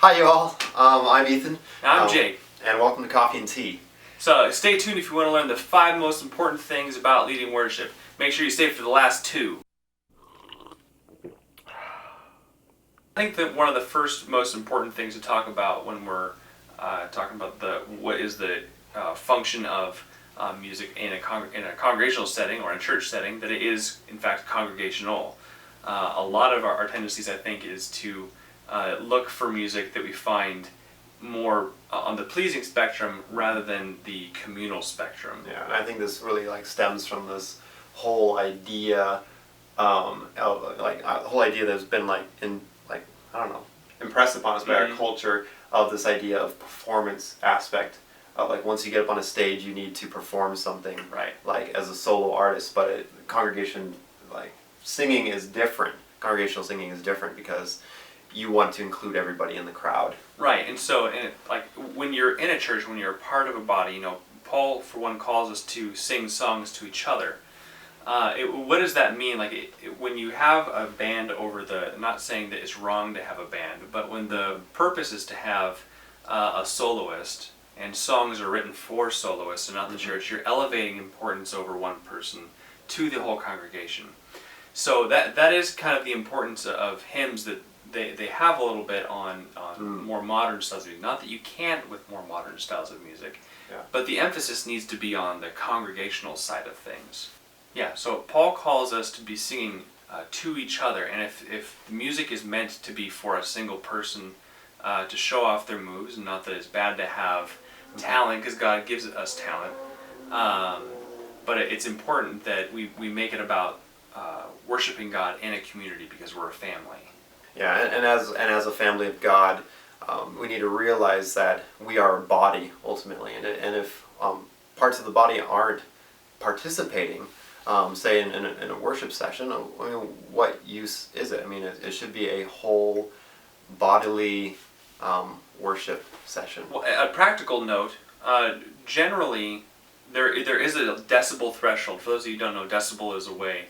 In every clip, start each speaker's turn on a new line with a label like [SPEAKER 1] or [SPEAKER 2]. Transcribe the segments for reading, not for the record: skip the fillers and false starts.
[SPEAKER 1] Hi, you all. I'm Ethan.
[SPEAKER 2] I'm Jake.
[SPEAKER 1] And welcome to Coffee and Tea.
[SPEAKER 2] So stay tuned if you want to learn the 5 most important things about leading worship. Make sure you stay for the last 2. I think that one of the first most important things to talk about when we're talking about what is the function of music in a congregational setting or in a church setting, that it is in fact congregational. A lot of our tendencies, I think, is to look for music that we find more on the pleasing spectrum rather than the communal spectrum.
[SPEAKER 1] Yeah, and I think this really stems from this whole idea, whole idea that's been impressed upon us by our culture, of this idea of performance aspect. Once you get up on a stage, you need to perform something,
[SPEAKER 2] right?
[SPEAKER 1] Like as a solo artist, but congregation singing is different. Congregational singing is different because you want to include everybody in the crowd.
[SPEAKER 2] Right, and so when you're in a church, when you're a part of a body, Paul, for one, calls us to sing songs to each other. What does that mean? When you have a band not saying that it's wrong to have a band, but when the purpose is to have a soloist, and songs are written for soloists and not the church, you're elevating importance over one person to the whole congregation. So that is kind of the importance of hymns, that they have a little bit on more modern styles of music. Not that you can't with more modern styles of music, but the emphasis needs to be on the congregational side of things. Yeah, so Paul calls us to be singing to each other, and if the music is meant to be for a single person to show off their moves, and not that it's bad to have talent, because God gives us talent, but it's important that we make it about worshiping God in a community, because we're a family.
[SPEAKER 1] Yeah, and as a family of God, we need to realize that we are a body ultimately, and if parts of the body aren't participating, say in a worship session, what use is it? It should be a whole bodily worship session.
[SPEAKER 2] Well, a practical note, generally there is a decibel threshold. For those of you who don't know, decibel is a way,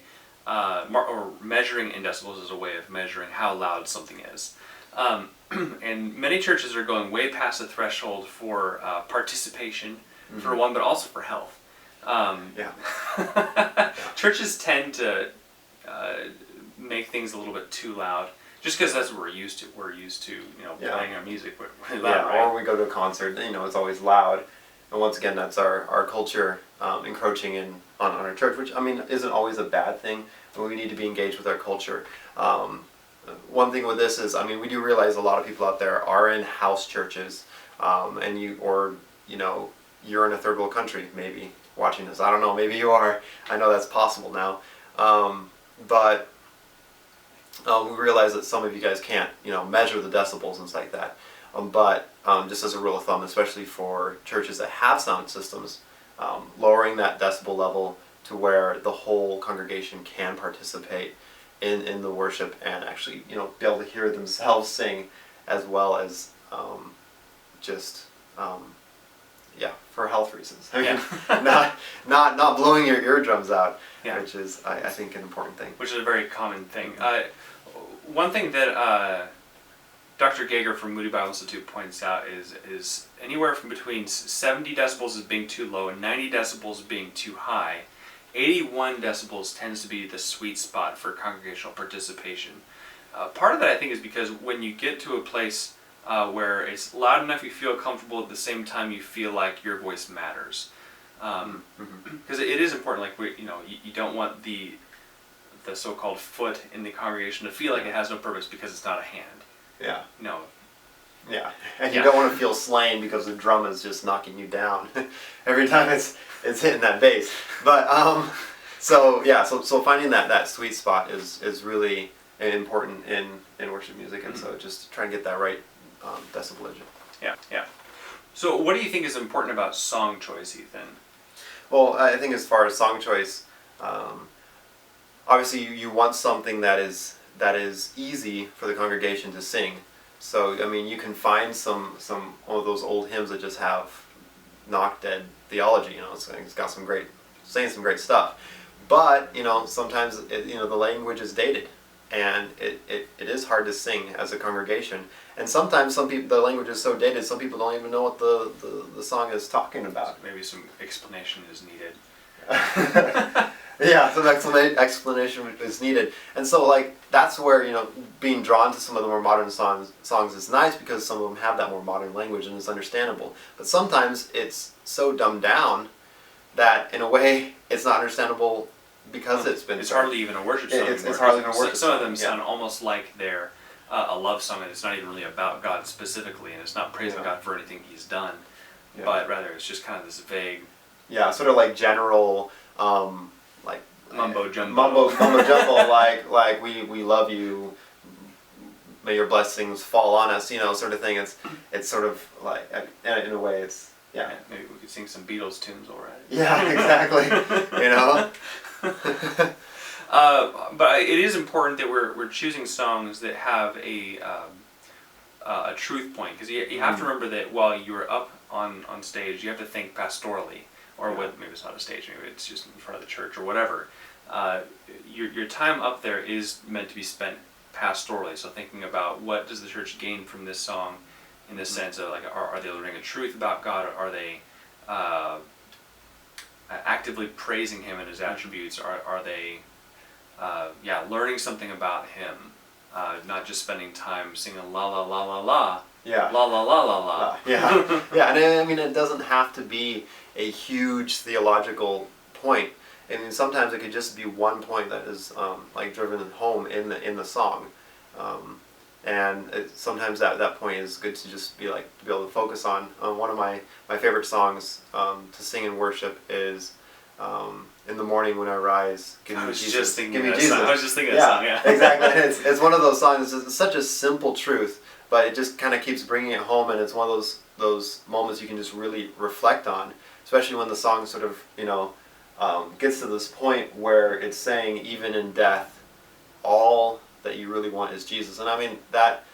[SPEAKER 2] or measuring in decibels is a way of measuring how loud something is. And many churches are going way past the threshold for participation, for one, but also for health. Churches tend to make things a little bit too loud, just because that's what we're used to. We're used to playing our music really loud, right?
[SPEAKER 1] Or we go to a concert, it's always loud. And once again, that's our culture encroaching in on our church, which isn't always a bad thing. We need to be engaged with our culture. One thing with this is, we do realize a lot of people out there are in house churches, and you're in a third world country, maybe watching this. I don't know, maybe you are. I know that's possible now, but we realize that some of you guys can't, measure the decibels and stuff like that. But just as a rule of thumb, especially for churches that have sound systems, lowering that decibel level to where the whole congregation can participate in the worship and actually, be able to hear themselves sing, as well as for health reasons. Not blowing your eardrums out, which is, I think, an important thing.
[SPEAKER 2] Which is a very common thing. One thing that Dr. Gager from Moody Bible Institute points out is anywhere from between 70 decibels as being too low and 90 decibels being too high. 81 decibels tends to be the sweet spot for congregational participation. Part of that, I think, is because when you get to a place where it's loud enough you feel comfortable, at the same time you feel like your voice matters. Because it is important, you don't want the so-called foot in the congregation to feel like it has no purpose because it's not a hand.
[SPEAKER 1] Yeah.
[SPEAKER 2] No.
[SPEAKER 1] Yeah, and you don't want to feel slain because the drum is just knocking you down every time it's hitting that bass. But so finding that sweet spot is really important in worship music, and so just try and get that right decibelage.
[SPEAKER 2] Yeah. So what do you think is important about song choice, Ethan?
[SPEAKER 1] Well, I think as far as song choice, obviously you want something that is easy for the congregation to sing. So you can find some of those old hymns that just have knock dead theology. It's got saying some great stuff, but sometimes the language is dated. and it is hard to sing as a congregation. And sometimes some people, the language is so dated, some people don't even know what the song is talking about.
[SPEAKER 2] Maybe some explanation is needed.
[SPEAKER 1] Yeah, some explanation is needed. And so, like, that's where, being drawn to some of the more modern songs is nice, because some of them have that more modern language and it's understandable. But sometimes it's so dumbed down that, in a way, it's not understandable because
[SPEAKER 2] it's hardly even a worship song.
[SPEAKER 1] It's hardly even a worship song.
[SPEAKER 2] Some of them sound almost like they're a love song, and it's not even really about God specifically, and it's not praising God for anything He's done, but rather it's just kind of this vague...
[SPEAKER 1] Yeah, sort of like general... like
[SPEAKER 2] mumbo jumbo,
[SPEAKER 1] like we love you, may your blessings fall on us, sort of thing. It's sort of like, in a way, it's
[SPEAKER 2] maybe we could sing some Beatles tunes already.
[SPEAKER 1] Yeah, exactly.
[SPEAKER 2] But it is important that we're choosing songs that have a truth point, because you have to remember that while you're up on stage, you have to think pastorally. Or maybe it's not a stage, maybe it's just in front of the church or whatever. Your time up there is meant to be spent pastorally. So thinking about, what does the church gain from this song, in the sense of, like, are they learning a truth about God? Are they actively praising Him and His attributes? Are they learning something about Him? Not just spending time singing la la la la la.
[SPEAKER 1] Yeah.
[SPEAKER 2] La la la la la.
[SPEAKER 1] Yeah. Yeah, and I mean, it doesn't have to be a huge theological point. I mean, sometimes it could just be one point that is like driven home in the song, and sometimes that point is good to just be like, to be able to focus on. One of my favorite songs to sing in worship is "In the Morning When I Rise, Give Me Jesus."
[SPEAKER 2] Give me Jesus. I was just thinking that song. Yeah,
[SPEAKER 1] exactly. It's one of those songs. It's such a simple truth, but it just kind of keeps bringing it home, and it's one of those moments you can just really reflect on, especially when the song sort of gets to this point where it's saying, even in death, all that you really want is Jesus. And I mean, that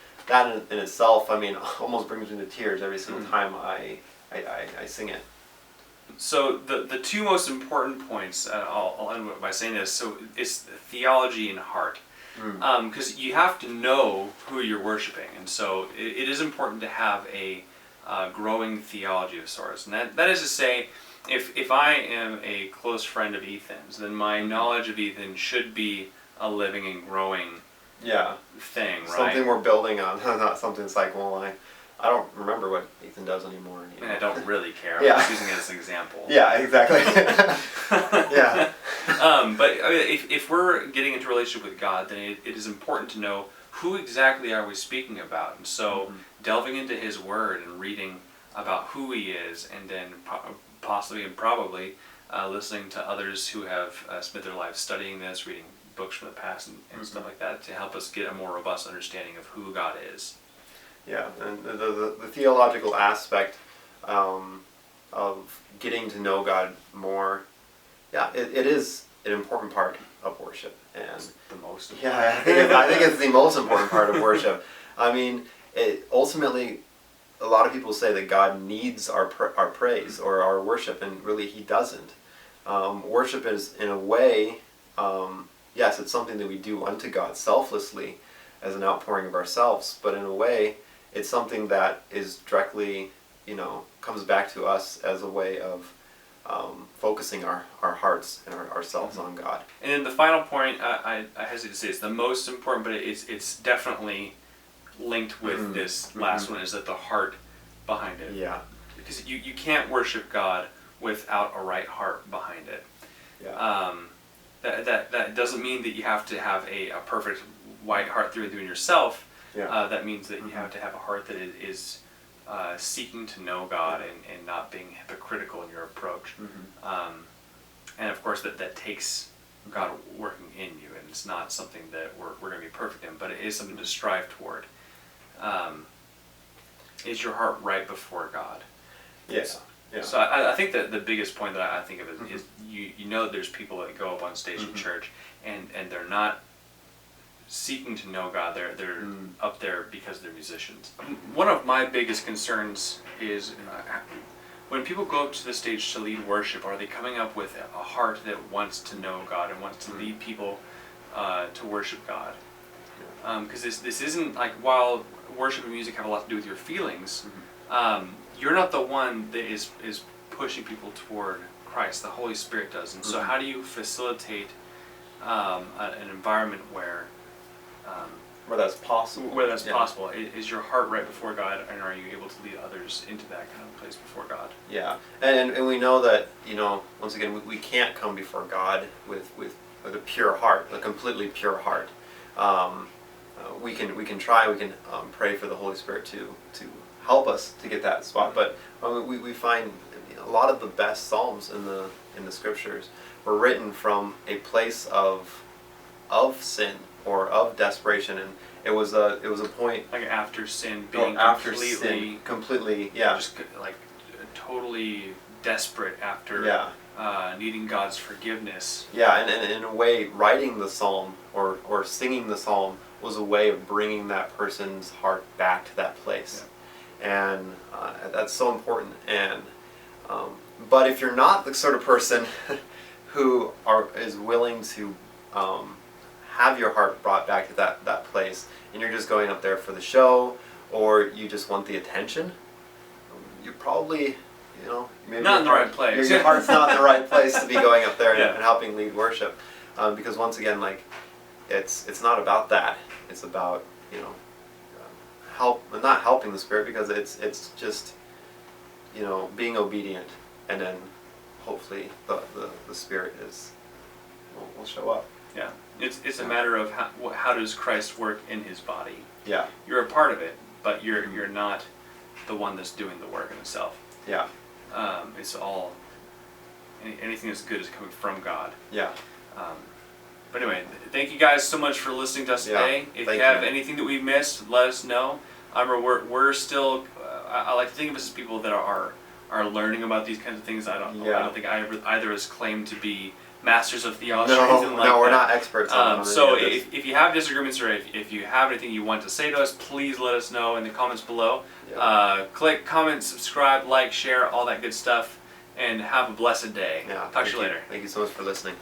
[SPEAKER 1] in itself, I mean, almost brings me to tears every single time I sing it.
[SPEAKER 2] So the two most important points, I'll end by saying this. So it's theology and heart. Because you have to know who you're worshiping, and so it is important to have a growing theology of sorts. And that is to say, if I am a close friend of Ethan's, then my knowledge of Ethan should be a living and growing thing, right?
[SPEAKER 1] Something we're building on, not something that's like, well, I don't remember what Ethan does anymore.
[SPEAKER 2] And I don't really care. I'm just using it as an example.
[SPEAKER 1] Yeah, exactly. Yeah.
[SPEAKER 2] But if we're getting into a relationship with God, then it is important to know who exactly are we speaking about. And so delving into His Word and reading about who He is, and then possibly and probably listening to others who have spent their lives studying this, reading books from the past and stuff like that, to help us get a more robust understanding of who God is.
[SPEAKER 1] Yeah, and the theological aspect of getting to know God more, it is an important part of worship. And
[SPEAKER 2] it's the most important.
[SPEAKER 1] Yeah, I think it's the most important part of worship. I mean, ultimately, a lot of people say that God needs our praise or our worship, and really He doesn't. Worship is, in a way, yes, it's something that we do unto God selflessly as an outpouring of ourselves, but in a way, it's something that is directly, comes back to us as a way of focusing our hearts and ourselves on God.
[SPEAKER 2] And then the final point, I hesitate to say it's the most important, but it's definitely linked with this last one, is that the heart behind it.
[SPEAKER 1] Yeah.
[SPEAKER 2] Because you can't worship God without a right heart behind it.
[SPEAKER 1] Yeah.
[SPEAKER 2] That doesn't mean that you have to have a perfect white heart through and through in yourself.
[SPEAKER 1] Yeah.
[SPEAKER 2] That means that you have to have a heart that is seeking to know God and not being hypocritical in your approach. And of course that takes God working in you, and it's not something that we're going to be perfect in, but it is something to strive toward. Is your heart right before God?
[SPEAKER 1] Yes. Yeah.
[SPEAKER 2] So I think that the biggest point that I think of is you know that there's people that go up on stage in church and they're not seeking to know God. They're up there because they're musicians. One of my biggest concerns is when people go up to the stage to lead worship, are they coming up with a heart that wants to know God and wants to lead people to worship God? because this isn't like, while worship and music have a lot to do with your feelings, you're not the one that is pushing people toward Christ. The Holy Spirit does. And so how do you facilitate an environment where
[SPEAKER 1] that's possible?
[SPEAKER 2] Where that's possible. Is your heart right before God, and are you able to lead others into that kind of place before God?
[SPEAKER 1] Yeah, and we know that, once again, we can't come before God with a pure heart, a completely pure heart. We can try, we can pray for the Holy Spirit to help us to get that spot, but we find a lot of the best psalms in the scriptures were written from a place of sin or of desperation, and it was a point
[SPEAKER 2] like after sin, being
[SPEAKER 1] completely, yeah,
[SPEAKER 2] just like totally desperate after needing God's forgiveness.
[SPEAKER 1] Yeah, and in a way, writing the psalm or singing the psalm was a way of bringing that person's heart back to that place, and that's so important. And but if you're not the sort of person who is willing to have your heart brought back to that place, and you're just going up there for the show, or you just want the attention, you're probably, maybe
[SPEAKER 2] not in the right place.
[SPEAKER 1] Your heart's not in the right place to be going up there and helping lead worship, because once again, like, it's not about that. It's about not helping the Spirit, because it's just being obedient, and then hopefully the Spirit will show up.
[SPEAKER 2] Yeah, it's a matter of how does Christ work in His body.
[SPEAKER 1] Yeah,
[SPEAKER 2] you're a part of it, but you're not the one that's doing the work in itself.
[SPEAKER 1] Yeah,
[SPEAKER 2] it's all anything that's good is coming from God.
[SPEAKER 1] Yeah.
[SPEAKER 2] But anyway, thank you guys so much for listening to us today. If you have anything that we missed, let us know. We're still. I like to think of us as people that are learning about these kinds of things. I don't think either has claimed to be masters of theology.
[SPEAKER 1] No, we're not experts on it.
[SPEAKER 2] So if you have disagreements, or if you have anything you want to say to us, please let us know in the comments below. Click, comment, subscribe, like, share, all that good stuff, and have a blessed day.
[SPEAKER 1] Yeah,
[SPEAKER 2] Talk to you later.
[SPEAKER 1] Thank you so much for listening.